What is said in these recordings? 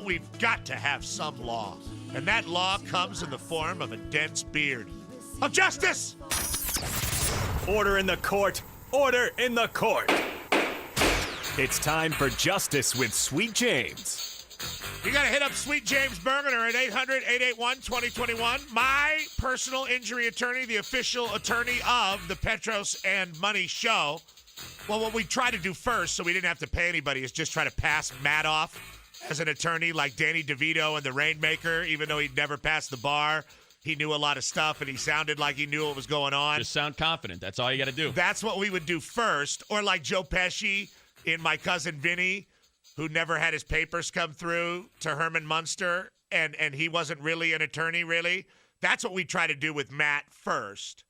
We've got to have some law, and that law comes in the form of a dense beard of justice. Order in the court. Order in the court. It's time for Justice with Sweet James. You got to hit up Sweet James Bergener at 800-881-2021. My personal injury attorney, the official attorney of the Petros and Money Show. Well, what we try to do first, so we didn't have to pay anybody, is just try to pass Matt off as an attorney like Danny DeVito and the Rainmaker, even though he'd never passed the bar. He knew a lot of stuff, and he sounded like he knew what was going on. Just sound confident. That's all you got to do. That's what we would do first. Or like Joe Pesci in My Cousin Vinny, who never had his papers come through to Herman Munster, and he wasn't really an attorney, really. That's what we try to do with Matt first.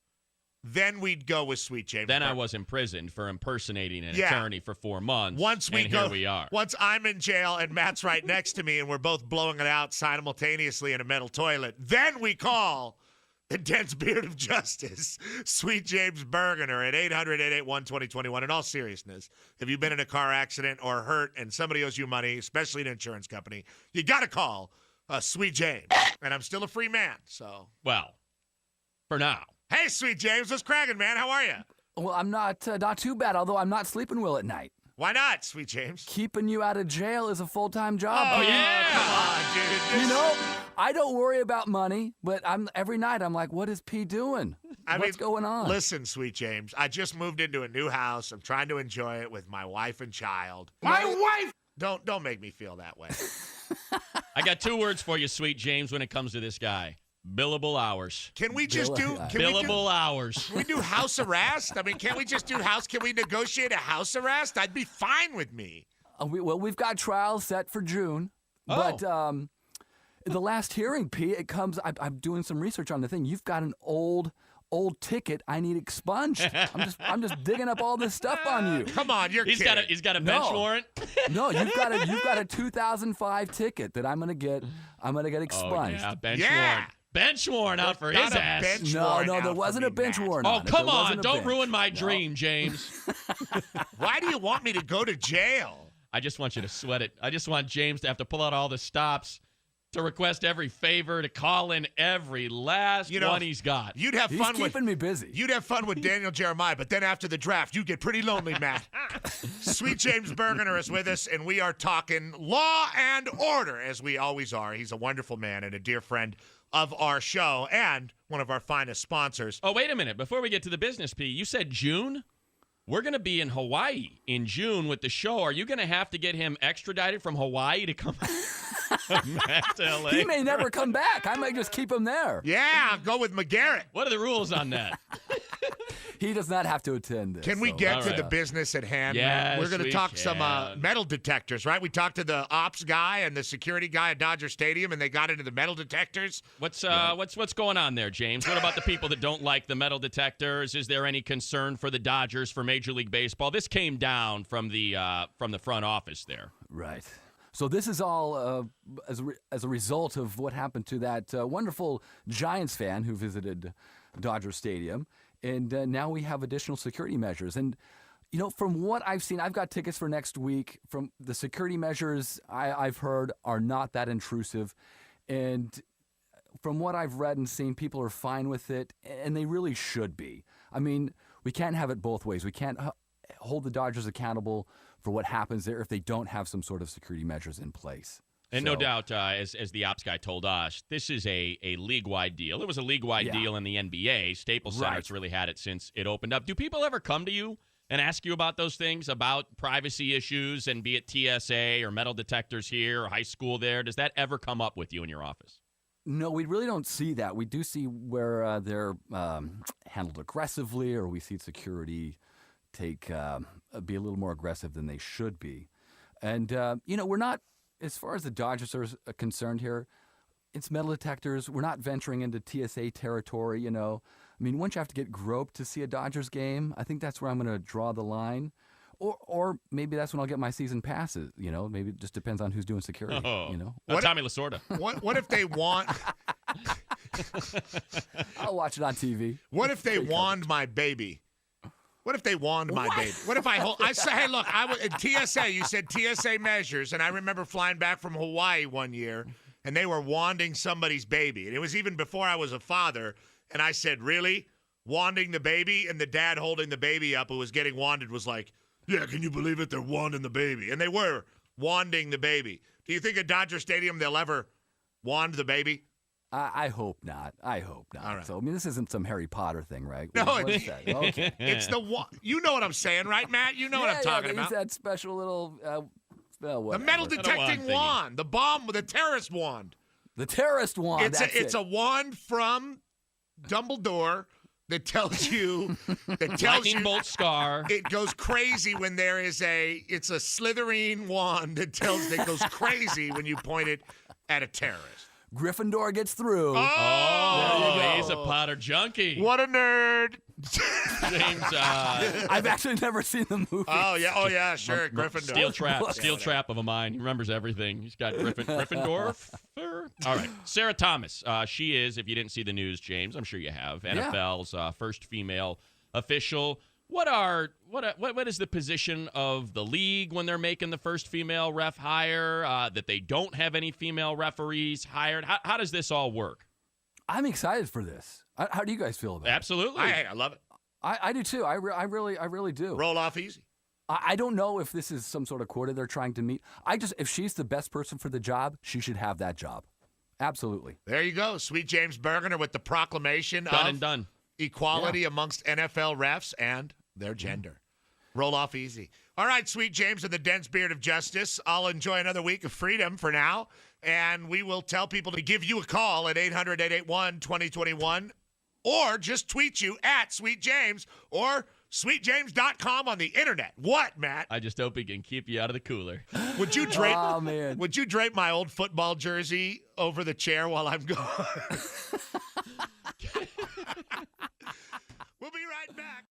Then we'd go with Sweet James. Then I was imprisoned for impersonating an attorney for 4 months. Here we are. Once I'm in jail and Matt's right next to me and we're both blowing it out simultaneously in a metal toilet, then we call the dense beard of justice, Sweet James Bergener at 800-881-2021. In all seriousness, if you've been in a car accident or hurt and somebody owes you money, especially an insurance company, you got to call Sweet James. And I'm still a free man, so. Well, for now. Hey, Sweet James, what's cracking, man? How are you? Well, I'm not too bad, although I'm not sleeping well at night. Why not, Sweet James? Keeping you out of jail is a full-time job. Oh, yeah! Come on, dude. You know, I don't worry about money, but every night I'm like, what is P doing? What's going on? Listen, Sweet James, I just moved into a new house. I'm trying to enjoy it with my wife and child. My wife! Don't make me feel that way. I got 2 words for you, Sweet James, when it comes to this guy. Billable hours. Can we just do billable hours? Can we do house arrest? I mean, can't we just do can we negotiate a house arrest? I'd be fine with me. We've got trials set for June, but the last hearing, P, it comes. I'm doing some research on the thing. You've got an old ticket I need expunged. I'm just digging up all this stuff on you. Come on, you're kidding. He's got a bench warrant. No, you've got a 2005 ticket that I'm gonna get expunged. Oh, yeah, bench warrant. Bench warrant out for his ass. No, there wasn't a bench warrant. Oh, come on. Don't ruin my dream, James. Why do you want me to go to jail? I just want you to sweat it. I just want James to have to pull out all the stops, to request every favor, to call in every last one he's got. He's keeping me busy. You'd have fun with Daniel Jeremiah, but then after the draft, you'd get pretty lonely, Matt. Sweet James Bergener is with us, and we are talking law and order, as we always are. He's a wonderful man and a dear friend of our show and one of our finest sponsors. Oh, wait a minute. Before we get to the business, P, you said June? We're going to be in Hawaii in June with the show. Are you going to have to get him extradited from Hawaii to come back to L.A.? He may never come back. I might just keep him there. Yeah, go with McGarrett. What are the rules on that? He does not have to attend this. Can we get to the business at hand? Yes, we're going to talk some metal detectors, right? We talked to the ops guy and the security guy at Dodger Stadium, and they got into the metal detectors. What's going on there, James? What about the people that don't like the metal detectors? Is there any concern for the Dodgers, for Major League Baseball? This came down from the front office there. Right. So this is all as a result of what happened to that wonderful Giants fan who visited Dodger Stadium. And now we have additional security measures. And, you know, from what I've seen, I've got tickets for next week. From the security measures I've heard are not that intrusive. And from what I've read and seen, people are fine with it, and they really should be. I mean, we can't have it both ways. We can't hold the Dodgers accountable for what happens there if they don't have some sort of security measures in place. And no doubt, as the ops guy told us, this is a league-wide deal. It was a league-wide deal in the NBA. Staples Center's really had it since it opened up. Do people ever come to you and ask you about those things, about privacy issues, and be it TSA or metal detectors here or high school there? Does that ever come up with you in your office? No, we really don't see that. We do see where they're handled aggressively, or we see security be a little more aggressive than they should be. And, we're not, as far as the Dodgers are concerned here, it's metal detectors. We're not venturing into TSA territory, I mean, once you have to get groped to see a Dodgers game, I think that's where I'm going to draw the line. Or maybe that's when I'll get my season passes, Maybe it just depends on who's doing security, Tommy Lasorda. What if they want... I'll watch it on TV. What if they wanned my baby? What if they wand my baby? What if I say, hey, look, in TSA, you said TSA measures, and I remember flying back from Hawaii one year, and they were wanding somebody's baby. And it was even before I was a father, and I said, really? Wanding the baby? And the dad holding the baby up who was getting wanded was like, yeah, can you believe it? They're wanding the baby. And they were wanding the baby. Do you think at Dodger Stadium they'll ever wand the baby? I hope not. I hope not. All right. So, I mean, this isn't some Harry Potter thing, right? No, What is that? Okay. It's the you know what I'm saying, right, Matt? You know what I'm talking about. That special little, The whatever. metal detecting wand, the bomb, the terrorist wand. The terrorist wand. It's a wand from Dumbledore that tells you Lightning bolt scar. It goes crazy when there is it's a Slytherin wand that goes crazy when you point it at a terrorist. Gryffindor gets through. Oh, he's a Potter junkie. What a nerd. James, I've actually never seen the movie. Oh yeah, sure. Gryffindor. Steel trap of a mind. He remembers everything. He's got Gryffindor. All right, Sarah Thomas. She is, if you didn't see the news, James, I'm sure you have, NFL's first female official. What is the position of the league when they're making the first female ref hire? That they don't have any female referees hired. How does this all work? I'm excited for this. How do you guys feel about it? Absolutely. I love it. I do too. I really do. Roll off easy. I don't know if this is some sort of quota they're trying to meet. If she's the best person for the job, she should have that job. Absolutely. There you go. Sweet James Bergener with the proclamation Done. Equality amongst NFL refs and their gender. Roll off easy. All right, Sweet James and the dense beard of justice. I'll enjoy another week of freedom for now, and we will tell people to give you a call at 800-881-2021 or just tweet you at Sweet James or sweetjames.com on the internet. What, Matt? I just hope he can keep you out of the cooler. Would you drape Oh, man. Would you drape my old football jersey over the chair while I'm gone? We'll be right back.